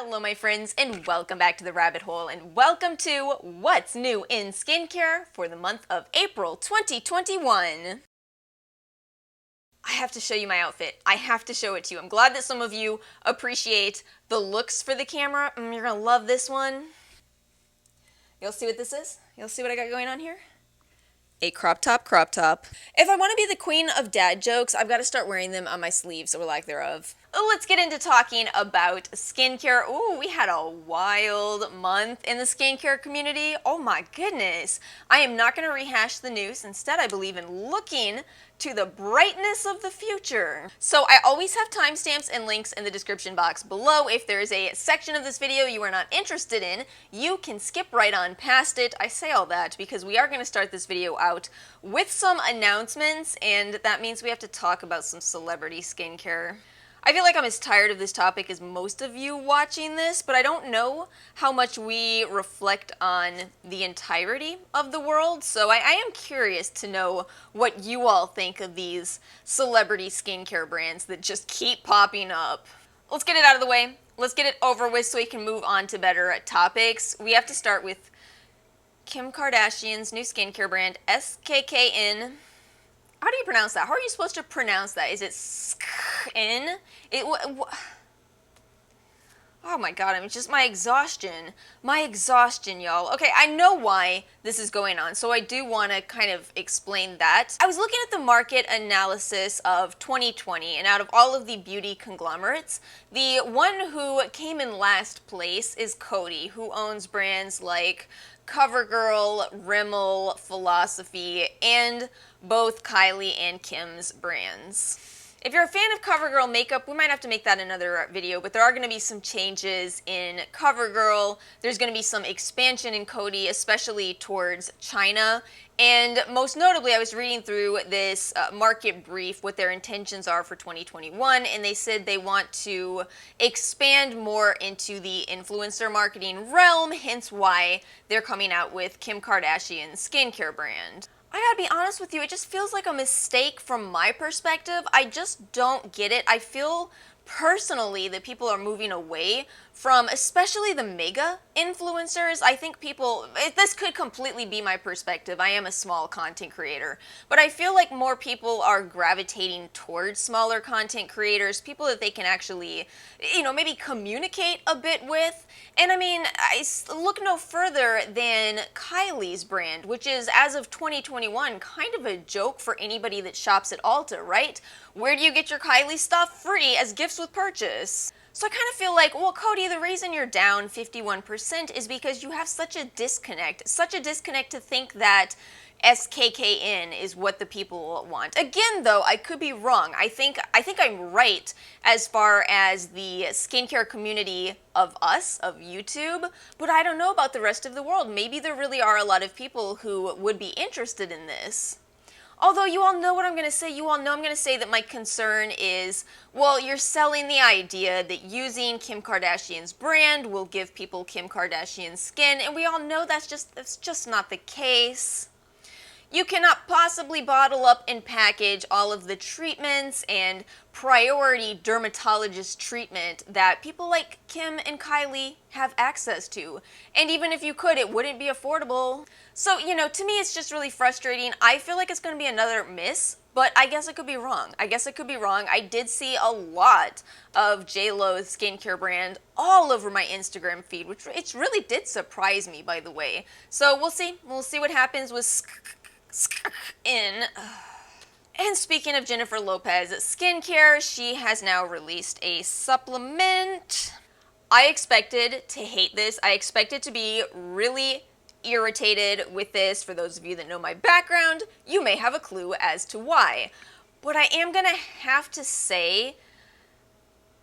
Hello my friends and welcome back to the rabbit hole and welcome to What's New in Skincare for the month of April 2021. I have to show you my outfit. I have to show it to you. I'm glad that some of you appreciate the looks for the camera. You're gonna love this one. You'll see what this is? You'll see what I got going on here? A crop top. If I want to be the queen of dad jokes, I've got to start wearing them on my sleeves or lack thereof. Let's get into talking about skincare. Ooh, we had a wild month in the skincare community. Oh my goodness. I am not going to rehash the news. Instead, I believe in looking to the brightness of the future. So I always have timestamps and links in the description box below. If there is a section of this video you are not interested in, you can skip right on past it. I say all that because we are going to start this video out with some announcements, and that means we have to talk about some celebrity skincare. I feel like I'm as tired of this topic as most of you watching this, but I don't know how much we reflect on the entirety of the world, so I am curious to know what you all think of these celebrity skincare brands that just keep popping up. Let's get it out of the way. Let's get it over with so we can move on to better topics. We have to start with Kim Kardashian's new skincare brand, SKKN. How do you pronounce that? How are you supposed to pronounce that? Is it SKKN? Oh my god, I mean, just my exhaustion. My exhaustion, y'all. Okay, I know why this is going on, so I do want to kind of explain that. I was looking at the market analysis of 2020, and out of all of the beauty conglomerates, the one who came in last place is Coty, who owns brands like CoverGirl, Rimmel, Philosophy, and both Kylie and Kim's brands. If you're a fan of CoverGirl makeup, we might have to make that another video, but there are going to be some changes in CoverGirl. There's going to be some expansion in Coty, especially towards China. And most notably, I was reading through this market brief, what their intentions are for 2021, and they said they want to expand more into the influencer marketing realm, hence why they're coming out with Kim Kardashian's skincare brand. I gotta be honest with you, it just feels like a mistake from my perspective. I just don't get it. I feel personally that people are moving away from especially the mega influencers. I think this could completely be my perspective. I am a small content creator, but I feel like more people are gravitating towards smaller content creators, people that they can actually, maybe communicate a bit with. And I mean, I look no further than Kylie's brand, which is, as of 2021, kind of a joke for anybody that shops at Ulta, right? Where do you get your Kylie stuff? Free as gifts with purchase. So I kind of feel like, well, Coty, the reason you're down 51% is because you have such a disconnect to think that SKKN is what the people want. Again, though, I could be wrong. I think I'm right as far as the skincare community of us, of YouTube, but I don't know about the rest of the world. Maybe there really are a lot of people who would be interested in this. Although you all know what I'm going to say. You all know I'm going to say that my concern is, well, you're selling the idea that using Kim Kardashian's brand will give people Kim Kardashian's skin, and we all know that's just not the case. You cannot possibly bottle up and package all of the treatments and priority dermatologist treatment that people like Kim and Kylie have access to. And even if you could, it wouldn't be affordable. So, to me it's just really frustrating. I feel like it's going to be another miss, but I guess I could be wrong. I did see a lot of J.Lo's skincare brand all over my Instagram feed, which it really did surprise me, by the way. So we'll see. We'll see what happens with in. And speaking of Jennifer Lopez skincare, she has now released a supplement. I expected to hate this. I expected to be really irritated with this. For those of you that know my background, you may have a clue as to why. But I am gonna have to say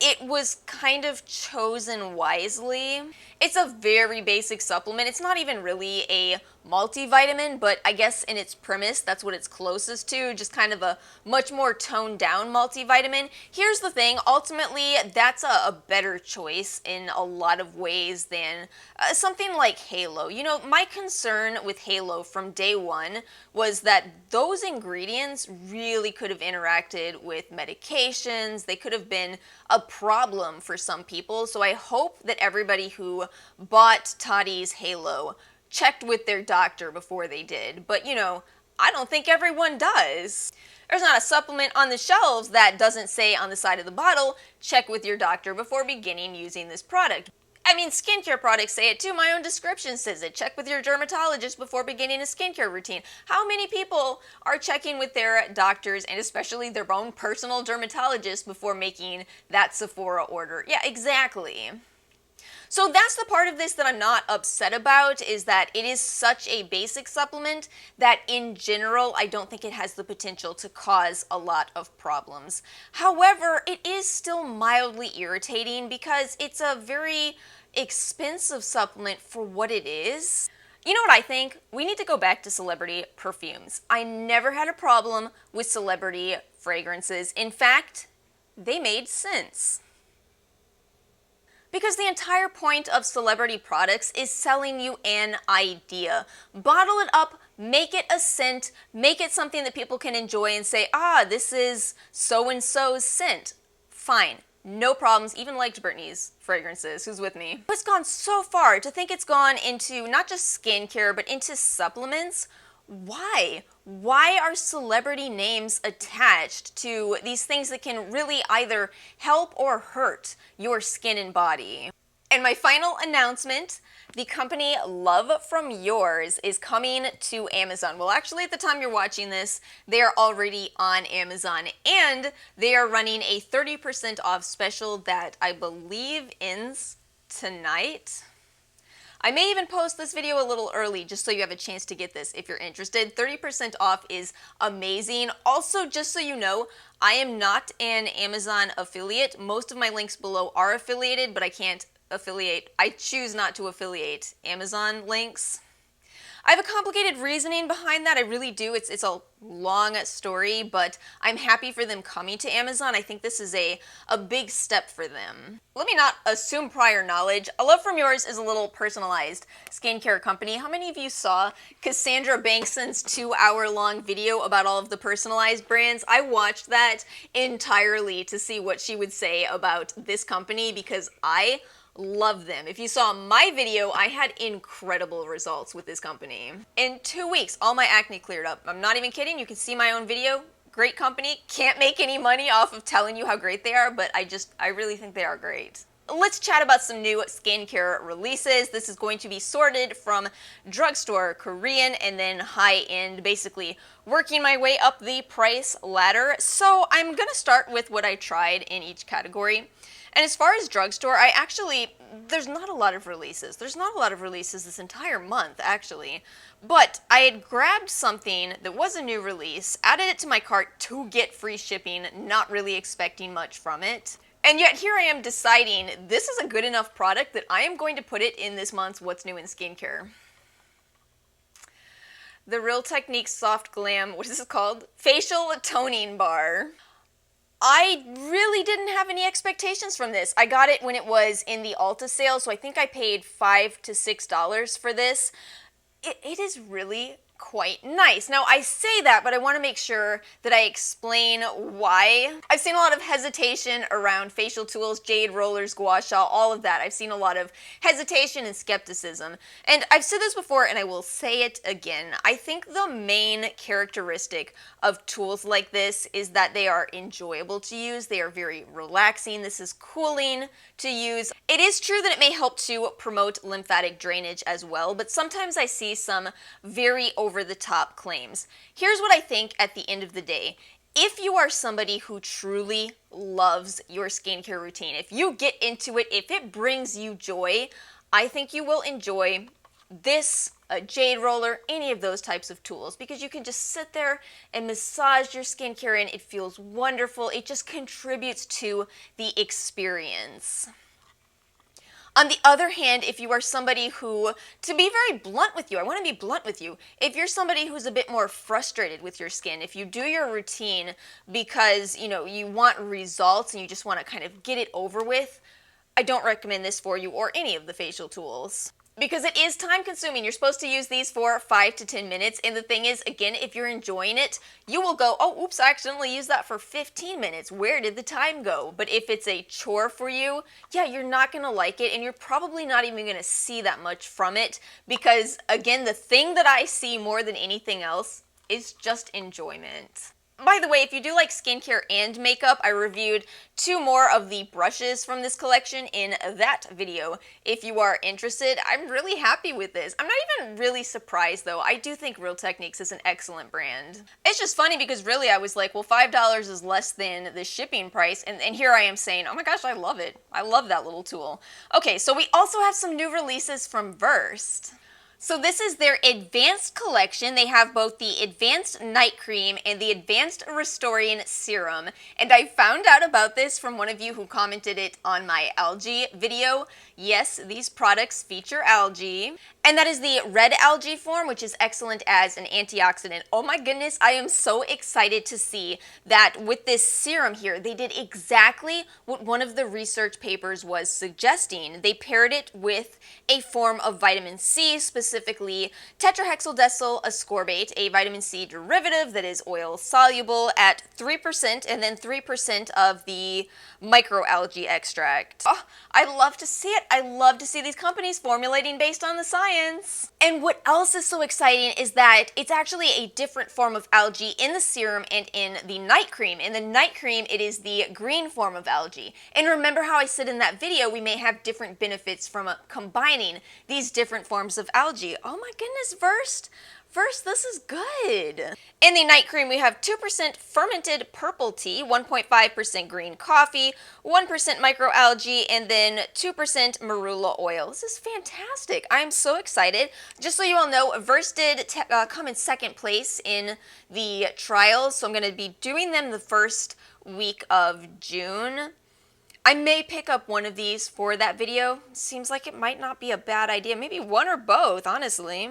it was kind of chosen wisely. It's a very basic supplement. It's not even really a multivitamin, but I guess in its premise, that's what it's closest to, just kind of a much more toned down multivitamin. Here's the thing, ultimately, that's a better choice in a lot of ways than something like Halo. You know, my concern with Halo from day one was that those ingredients really could have interacted with medications. They could have been a problem for some people, so I hope that everybody who bought Toddy's Halo checked with their doctor before they did, but you know, I don't think everyone does. There's not a supplement on the shelves that doesn't say on the side of the bottle, check with your doctor before beginning using this product. I mean, skincare products say it too. My own description says it. Check with your dermatologist before beginning a skincare routine. How many people are checking with their doctors and especially their own personal dermatologist before making that Sephora order? Yeah, exactly. So that's the part of this that I'm not upset about, is that it is such a basic supplement that in general I don't think it has the potential to cause a lot of problems. However, it is still mildly irritating because it's a very expensive supplement for what it is. You know what I think? We need to go back to celebrity perfumes. I never had a problem with celebrity fragrances. In fact, they made sense. Because the entire point of celebrity products is selling you an idea. Bottle it up, make it a scent, make it something that people can enjoy and say, ah, this is so-and-so's scent. Fine, no problems, even liked Britney's fragrances, who's with me. It's gone so far to think it's gone into not just skincare, but into supplements. Why? Why are celebrity names attached to these things that can really either help or hurt your skin and body? And my final announcement, the company Love From Yours is coming to Amazon. Well, actually, at the time you're watching this, they are already on Amazon, and they are running a 30% off special that I believe ends tonight. I may even post this video a little early just so you have a chance to get this if you're interested. 30% off is amazing. Also, just so you know, I am not an Amazon affiliate. Most of my links below are affiliated, but I can't affiliate. I choose not to affiliate Amazon links. I have a complicated reasoning behind that, I really do. It's a long story, but I'm happy for them coming to Amazon. I think this is a big step for them. Let me not assume prior knowledge. A Love From Yours is a little personalized skincare company. How many of you saw Cassandra Bankson's 2-hour-long video about all of the personalized brands? I watched that entirely to see what she would say about this company because I love them. If you saw my video, I had incredible results with this company. In 2 weeks, all my acne cleared up. I'm not even kidding. You can see my own video. Great company. Can't make any money off of telling you how great they are, but I really think they are great. Let's chat about some new skincare releases. This is going to be sorted from drugstore, Korean, and then high-end, basically working my way up the price ladder. So I'm gonna start with what I tried in each category. And as far as drugstore, there's not a lot of releases. There's not a lot of releases this entire month, actually. But I had grabbed something that was a new release, added it to my cart to get free shipping, not really expecting much from it. And yet here I am deciding this is a good enough product that I am going to put it in this month's What's New in Skincare. The Real Techniques Soft Glam, what is this called? Facial Toning Bar. I really didn't have any expectations from this. I got it when it was in the Ulta sale, so I think I paid $5 to $6 for this. It is really quite nice. Now, I say that, but I want to make sure that I explain why. I've seen a lot of hesitation around facial tools, jade rollers, gua sha, all of that. I've seen a lot of hesitation and skepticism. And I've said this before, and I will say it again. I think the main characteristic of tools like this is that they are enjoyable to use. They are very relaxing. This is cooling to use. It is true that it may help to promote lymphatic drainage as well, but sometimes I see some very over-the-top claims. Here's what I think at the end of the day. If you are somebody who truly loves your skincare routine, if you get into it, if it brings you joy, I think you will enjoy this, a jade roller, any of those types of tools, because you can just sit there and massage your skincare in. It feels wonderful. It just contributes to the experience. On the other hand, if you are somebody who, to be very blunt with you, I want to be blunt with you, if you're somebody who's a bit more frustrated with your skin, if you do your routine because, you want results and you just want to kind of get it over with, I don't recommend this for you or any of the facial tools. Because it is time consuming. You're supposed to use these for 5 to 10 minutes. And the thing is, again, if you're enjoying it, you will go, oh, oops, I accidentally used that for 15 minutes. Where did the time go? But if it's a chore for you, yeah, you're not going to like it. And you're probably not even going to see that much from it. Because, again, the thing that I see more than anything else is just enjoyment. By the way, if you do like skincare and makeup, I reviewed 2 more of the brushes from this collection in that video. If you are interested, I'm really happy with this. I'm not even really surprised though. I do think Real Techniques is an excellent brand. It's just funny because really I was like, well, $5 is less than the shipping price, and here I am saying, oh my gosh, I love it. I love that little tool. Okay, so we also have some new releases from Versed. So this is their advanced collection. They have both the advanced night cream and the advanced restoring serum. And I found out about this from one of you who commented it on my algae video. Yes, these products feature algae. And that is the red algae form, which is excellent as an antioxidant. Oh my goodness, I am so excited to see that with this serum here, they did exactly what one of the research papers was suggesting. They paired it with a form of vitamin C, specifically tetrahexyldecyl ascorbate, a vitamin C derivative that is oil soluble at 3% and then 3% of the microalgae extract. Oh, I love to see it. I love to see these companies formulating based on the science. And what else is so exciting is that it's actually a different form of algae in the serum and in the night cream. In the night cream, it is the green form of algae. And remember how I said in that video, we may have different benefits from combining these different forms of algae. Oh my goodness, Versed, this is good. In the night cream, we have 2% fermented purple tea, 1.5% green coffee, 1% microalgae, and then 2% marula oil. This is fantastic. I am so excited. Just so you all know, Versed did come in second place in the trials, so I'm going to be doing them the first week of June. I may pick up one of these for that video. Seems like it might not be a bad idea. Maybe one or both, honestly.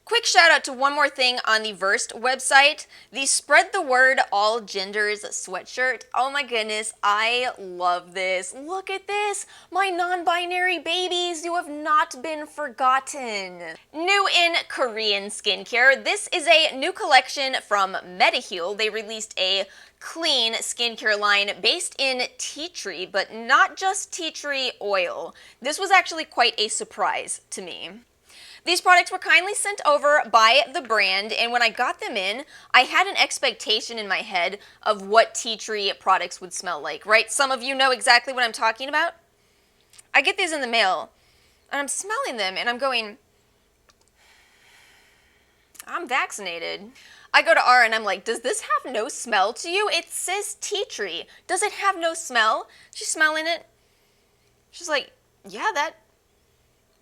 Quick shout out to one more thing on the Versed website, the Spread the Word All Genders sweatshirt. Oh my goodness, I love this. Look at this, my non-binary babies, you have not been forgotten. New in Korean skincare, this is a new collection from Mediheal. They released a clean skincare line based in tea tree, but not just tea tree oil. This was actually quite a surprise to me. These products were kindly sent over by the brand, and when I got them in, I had an expectation in my head of what tea tree products would smell like, right? Some of you know exactly what I'm talking about. I get these in the mail, and I'm smelling them, and I'm going, I'm vaccinated. I go to R and I'm like, does this have no smell to you? It says tea tree. Does it have no smell? She's smelling it. She's like, yeah, that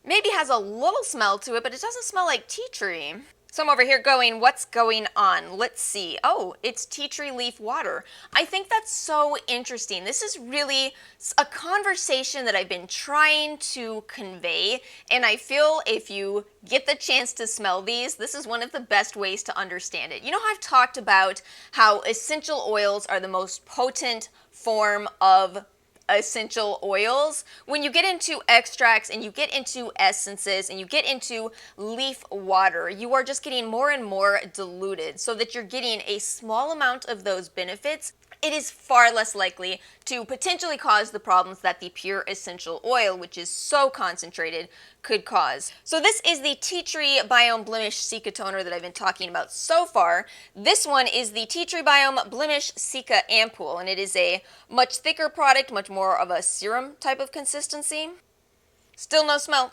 maybe has a little smell to it, but it doesn't smell like tea tree. So I'm over here going, what's going on? Let's see. Oh, it's tea tree leaf water. I think that's so interesting. This is really a conversation that I've been trying to convey, and I feel if you get the chance to smell these, this is one of the best ways to understand it. You know how I've talked about how essential oils are the most potent form of essential oils? When you get into extracts and you get into essences and you get into leaf water, you are just getting more and more diluted so that you're getting a small amount of those benefits. It is far less likely to potentially cause the problems that the pure essential oil, which is so concentrated, could cause. So this is the Tea Tree Biome Blemish Cica Toner that I've been talking about so far. This one is the Tea Tree Biome Blemish Cica Ampoule, and it is a much thicker product, much more of a serum type of consistency. Still no smell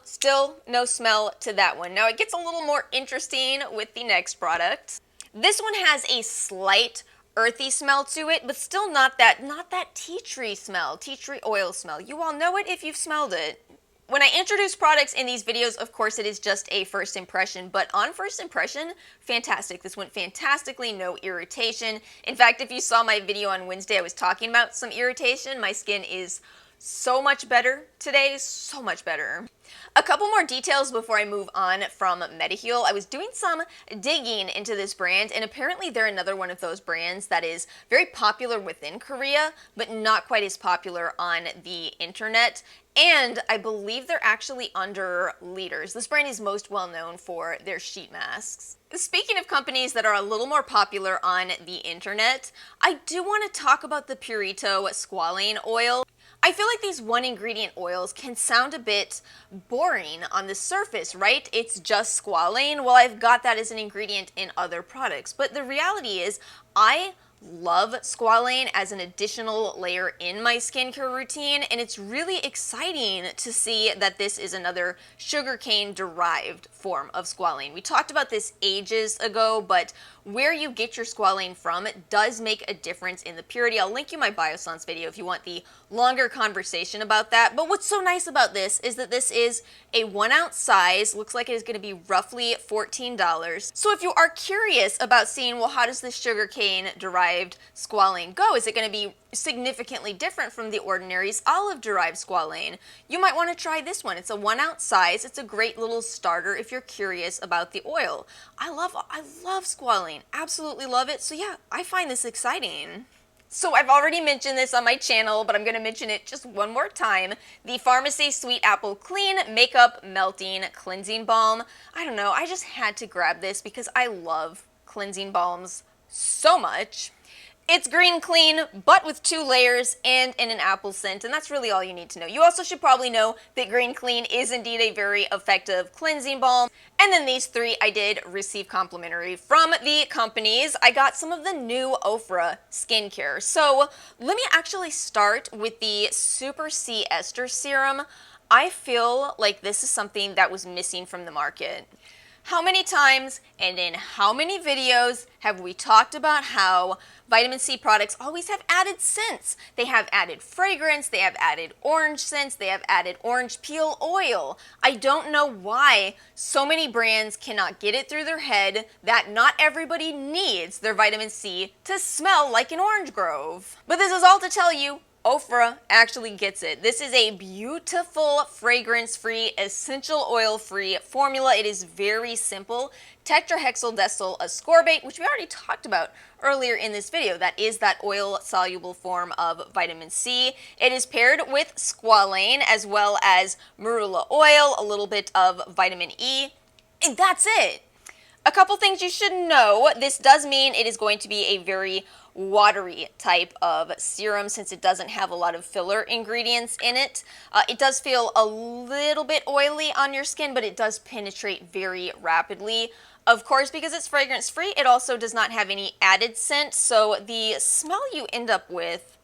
to that one. Now it gets a little more interesting with the next product. This one has a slight earthy smell to it, but still not that tea tree smell, tea tree oil smell. You all know it if you've smelled it. When I introduce products in these videos, of course it is just a first impression, but on first impression, fantastic. This went fantastically, no irritation. In fact, if you saw my video on Wednesday, I was talking about some irritation. My skin is so much better today, so much better. A couple more details before I move on from Mediheal. I was doing some digging into this brand, and apparently they're another one of those brands that is very popular within Korea, but not quite as popular on the internet. And I believe they're actually under leaders. This brand is most well known for their sheet masks. Speaking of companies that are a little more popular on the internet, I do want to talk about the Purito Squalane oil. I feel like these one ingredient oils can sound a bit boring on the surface, right? It's just squalane. Well, I've got that as an ingredient in other products. But the reality is, I love squalane as an additional layer in my skincare routine, and it's really exciting to see that this is another sugarcane derived form of squalane. We talked about this ages ago, but where you get your squalane from does make a difference in the purity. I'll link you my Biossance video if you want the longer conversation about that. But what's so nice about this is that this is a 1 ounce size. Looks like it is going to be roughly $14. So if you are curious about seeing, well, how does this sugarcane derived squalane go? Is it going to be significantly different from the Ordinary's olive-derived squalane? You might want to try this one. It's a 1 ounce size. It's a great little starter if you're curious about the oil. I love squalane. Absolutely love it. So yeah, I find this exciting. So I've already mentioned this on my channel, but I'm going to mention it just one more time. The Farmacy Sweet Apple Clean Makeup Melting Cleansing Balm. I don't know, I just had to grab this because I love cleansing balms so much. It's green clean, but with 2 layers and in an apple scent, and that's really all you need to know. You also should probably know that green clean is indeed a very effective cleansing balm. And then these 3 I did receive complimentary from the companies. I got some of the new Ofra Skincare. So let me actually start with the Super C Ester Serum. I feel like this is something that was missing from the market. How many times and in how many videos have we talked about how vitamin C products always have added scents? They have added fragrance, they have added orange scents, they have added orange peel oil. I don't know why so many brands cannot get it through their head that not everybody needs their vitamin C to smell like an orange grove. But this is all to tell you, Ofra actually gets it. This is a beautiful fragrance-free, essential oil-free formula. It is very simple. Tetrahexyldecyl ascorbate, which we already talked about earlier in this video. That is that oil-soluble form of vitamin C. It is paired with squalane as well as marula oil, a little bit of vitamin E, and that's it. A couple things you should know. This does mean it is going to be a very watery type of serum since it doesn't have a lot of filler ingredients in it. It does feel a little bit oily on your skin, but it does penetrate very rapidly. Of course, because it's fragrance free, it also does not have any added scent, so the smell you end up with,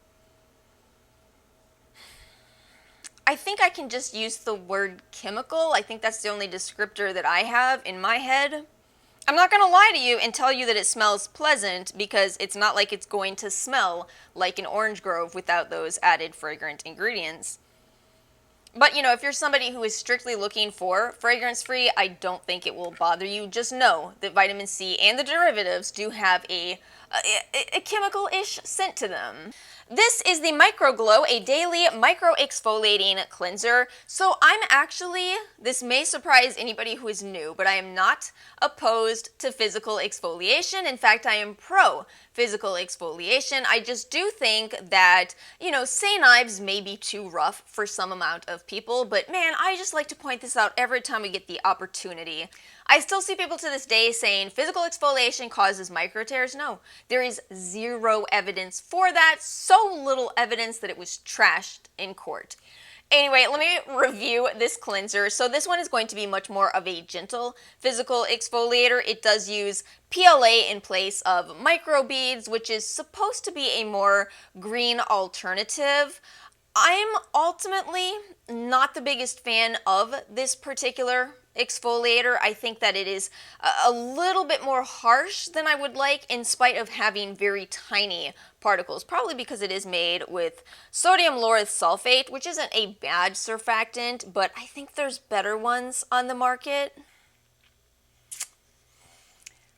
I think I can just use the word chemical. I think that's the only descriptor that I have in my head. I'm not going to lie to you and tell you that it smells pleasant because it's not like it's going to smell like an orange grove without those added fragrant ingredients. But, you know, if you're somebody who is strictly looking for fragrance-free, I don't think it will bother you. Just know that vitamin C and the derivatives do have a chemical-ish scent to them. This is the Micro Glow, a daily micro-exfoliating cleanser. So I'm actually, this may surprise anybody who is new, but I am not opposed to physical exfoliation. In fact, I am pro physical exfoliation. I just do think that, you know, say knives may be too rough for some amount of people, but man, I just like to point this out every time we get the opportunity. I still see people to this day saying physical exfoliation causes micro tears. No, there is zero evidence for that. So little evidence that it was trashed in court. Anyway, let me review this cleanser. So this one is going to be much more of a gentle physical exfoliator. It does use PLA in place of microbeads, which is supposed to be a more green alternative. I'm ultimately not the biggest fan of this particular exfoliator. I think that it is a little bit more harsh than I would like in spite of having very tiny particles, probably because it is made with sodium lauryl sulfate, which isn't a bad surfactant, but I think there's better ones on the market.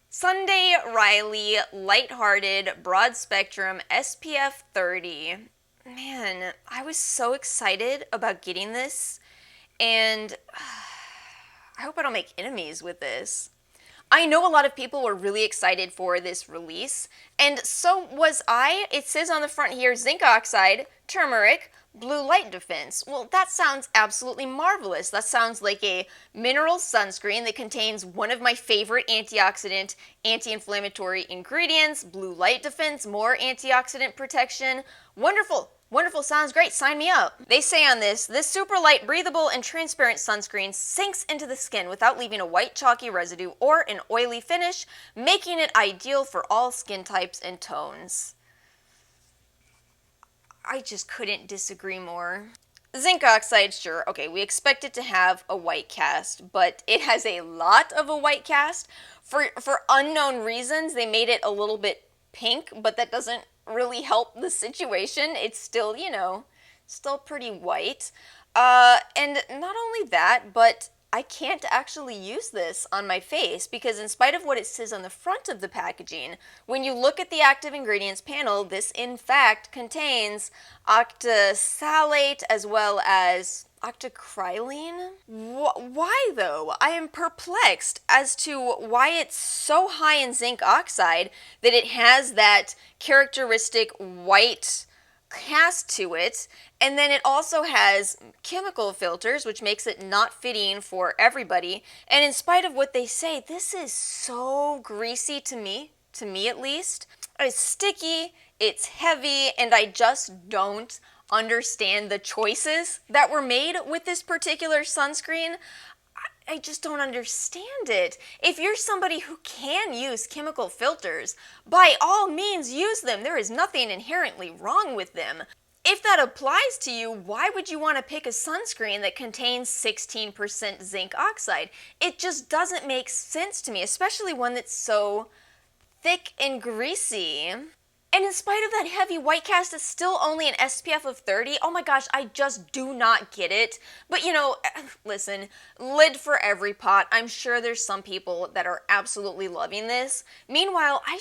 Sunday Riley Lighthearted Broad Spectrum SPF 30. man, I was so excited about getting this, and I hope I don't make enemies with this. I know a lot of people were really excited for this release, and so was I. It says on the front here, zinc oxide, turmeric, blue light defense. Well, that sounds absolutely marvelous. That sounds like a mineral sunscreen that contains one of my favorite antioxidant, anti-inflammatory ingredients, blue light defense, more antioxidant protection. Wonderful. Wonderful, sounds great, sign me up. They say on this super light, breathable, and transparent sunscreen sinks into the skin without leaving a white chalky residue or an oily finish, making it ideal for all skin types and tones. I just couldn't disagree more. Zinc oxide, sure, okay, we expect it to have a white cast, but it has a lot of a white cast. For unknown reasons, they made it a little bit pink, but that doesn't really help the situation. It's still, still pretty white. And not only that, but I can't actually use this on my face because in spite of what it says on the front of the packaging, when you look at the active ingredients panel, this in fact contains octasalate as well as octocrylene? Why though? I am perplexed as to why it's so high in zinc oxide that it has that characteristic white cast to it, and then it also has chemical filters, which makes it not fitting for everybody. And in spite of what they say, this is so greasy to me at least. It's sticky, it's heavy, and I just don't understand the choices that were made with this particular sunscreen. I just don't understand it. If you're somebody who can use chemical filters, by all means use them. There is nothing inherently wrong with them. If that applies to you, why would you want to pick a sunscreen that contains 16% zinc oxide? It just doesn't make sense to me, especially one that's so thick and greasy. And in spite of that heavy white cast, it's still only an SPF of 30. Oh my gosh, I just do not get it. But listen, lid for every pot. I'm sure there's some people that are absolutely loving this. Meanwhile, I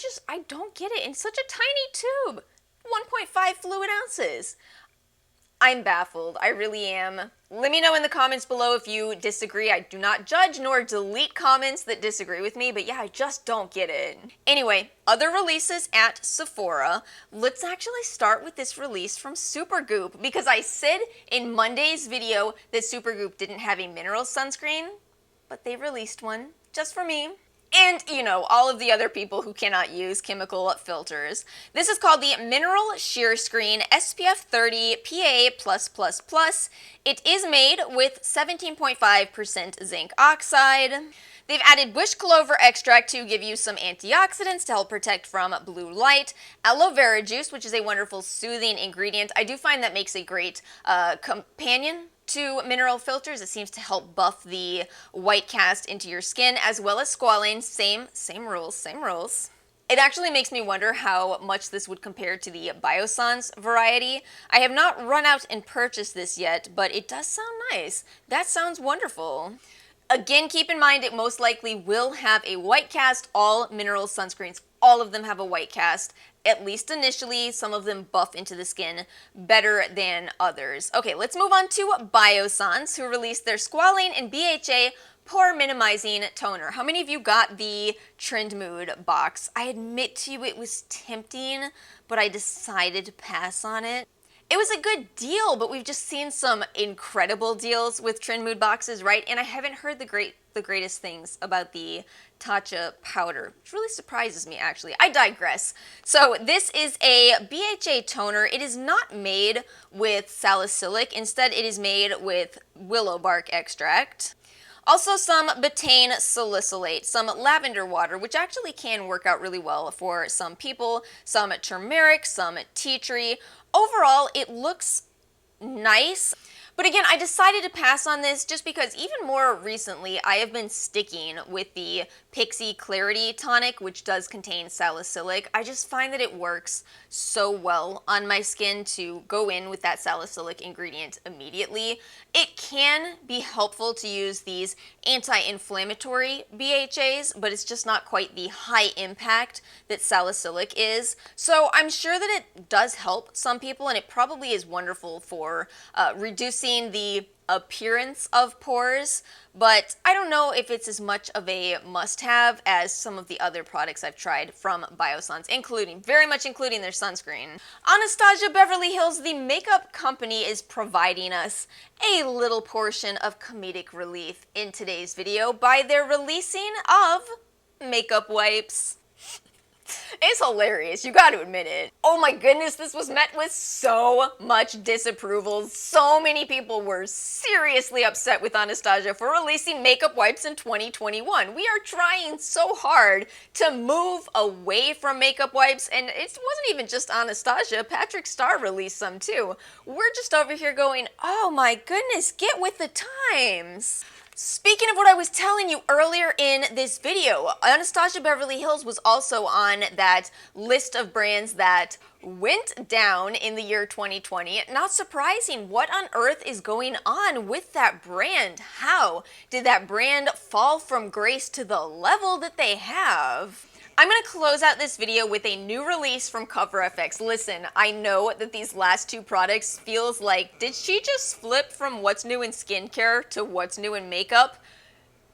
don't get it in such a tiny tube. 1.5 fluid ounces. I'm baffled. I really am. Let me know in the comments below if you disagree. I do not judge nor delete comments that disagree with me, but yeah, I just don't get it. Anyway, other releases at Sephora. Let's actually start with this release from Supergoop, because I said in Monday's video that Supergoop didn't have a mineral sunscreen, but they released one just for me. And, all of the other people who cannot use chemical filters. This is called the Mineral Sheer Screen SPF 30 PA+++. It is made with 17.5% zinc oxide. They've added bush clover extract to give you some antioxidants to help protect from blue light, aloe vera juice, which is a wonderful soothing ingredient. I do find that makes a great companion to mineral filters. It seems to help buff the white cast into your skin, as well as squalane. Same rules. It actually makes me wonder how much this would compare to the Biossance variety. I have not run out and purchased this yet, but it does sound nice. That sounds wonderful. Again, keep in mind it most likely will have a white cast. All mineral sunscreens, all of them have a white cast. At least initially, some of them buff into the skin better than others. Okay, let's move on to Biossance, who released their Squalane and BHA Pore Minimizing Toner. How many of you got the Trend Mood box? I admit to you it was tempting, but I decided to pass on it. It was a good deal, but we've just seen some incredible deals with Trend Mood boxes, right? And I haven't heard the greatest things about the Tatcha powder, which really surprises me, actually. I digress. So this is a BHA toner. It is not made with salicylic. Instead, it is made with willow bark extract. Also some betaine salicylate, some lavender water, which actually can work out really well for some people, some turmeric, some tea tree. Overall, it looks nice, But again, I decided to pass on this just because even more recently, I have been sticking with the Pixie Clarity Tonic, which does contain salicylic. I just find that it works so well on my skin to go in with that salicylic ingredient immediately. It can be helpful to use these anti-inflammatory BHAs, but it's just not quite the high impact that salicylic is. So I'm sure that it does help some people, and it probably is wonderful for reducing the appearance of pores, but I don't know if it's as much of a must-have as some of the other products I've tried from Biossance, very much including their sunscreen. Anastasia Beverly Hills, the makeup company, is providing us a little portion of comedic relief in today's video by their releasing of makeup wipes. It's hilarious, you gotta admit it. Oh my goodness, this was met with so much disapproval. So many people were seriously upset with Anastasia for releasing makeup wipes in 2021. We are trying so hard to move away from makeup wipes, and it wasn't even just Anastasia. Patrick Starr released some too. We're just over here going, oh my goodness, get with the times. Speaking of what I was telling you earlier in this video, Anastasia Beverly Hills was also on that list of brands that went down in the year 2020. Not surprising. What on earth is going on with that brand? How did that brand fall from grace to the level that they have? I'm going to close out this video with a new release from CoverFX. Listen, I know that these last two products feels like, did she just flip from what's new in skincare to what's new in makeup?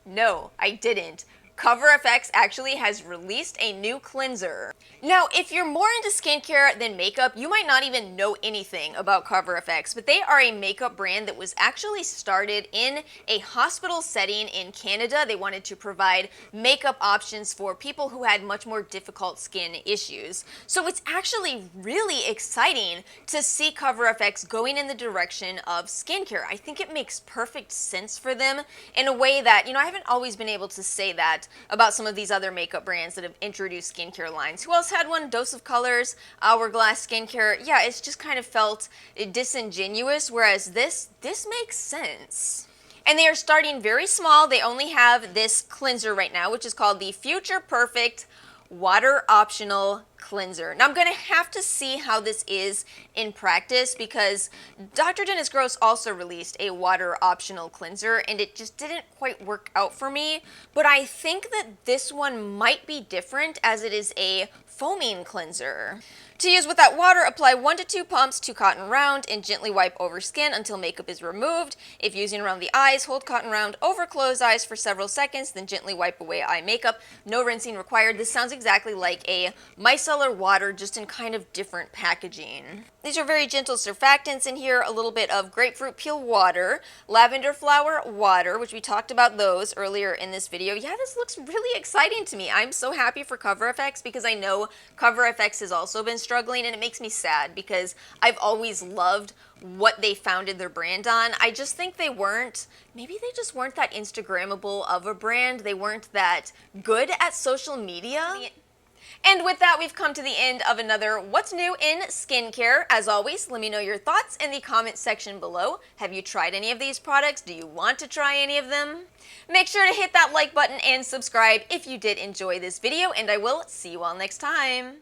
No, I didn't. CoverFX actually has released a new cleanser. Now, if you're more into skincare than makeup, you might not even know anything about CoverFX, but they are a makeup brand that was actually started in a hospital setting in Canada. They wanted to provide makeup options for people who had much more difficult skin issues. So it's actually really exciting to see CoverFX going in the direction of skincare. I think it makes perfect sense for them in a way that, I haven't always been able to say that about some of these other makeup brands that have introduced skincare lines. Who else had one? Dose of Colors, Hourglass Skincare. Yeah, it's just kind of felt disingenuous, whereas this makes sense. And they are starting very small. They only have this cleanser right now, which is called the Future Perfect Water Optional Cleanser. Now I'm going to have to see how this is in practice because Dr. Dennis Gross also released a water optional cleanser and it just didn't quite work out for me, but I think that this one might be different as it is a foaming cleanser. To use without water, apply 1 to 2 pumps to cotton round and gently wipe over skin until makeup is removed. If using around the eyes, hold cotton round over closed eyes for several seconds, then gently wipe away eye makeup. No rinsing required. This sounds exactly like a micellar water, just in kind of different packaging. These are very gentle surfactants in here, a little bit of grapefruit peel water, lavender flower water, which we talked about those earlier in this video. Yeah, this looks really exciting to me. I'm so happy for CoverFX because I know CoverFX has also been struggling, and it makes me sad because I've always loved what they founded their brand on. I just think maybe they just weren't that Instagrammable of a brand. They weren't that good at social media. And with that, we've come to the end of another What's New in Skincare. As always, let me know your thoughts in the comment section below. Have you tried any of these products? Do you want to try any of them? Make sure to hit that like button and subscribe if you did enjoy this video, and I will see you all next time.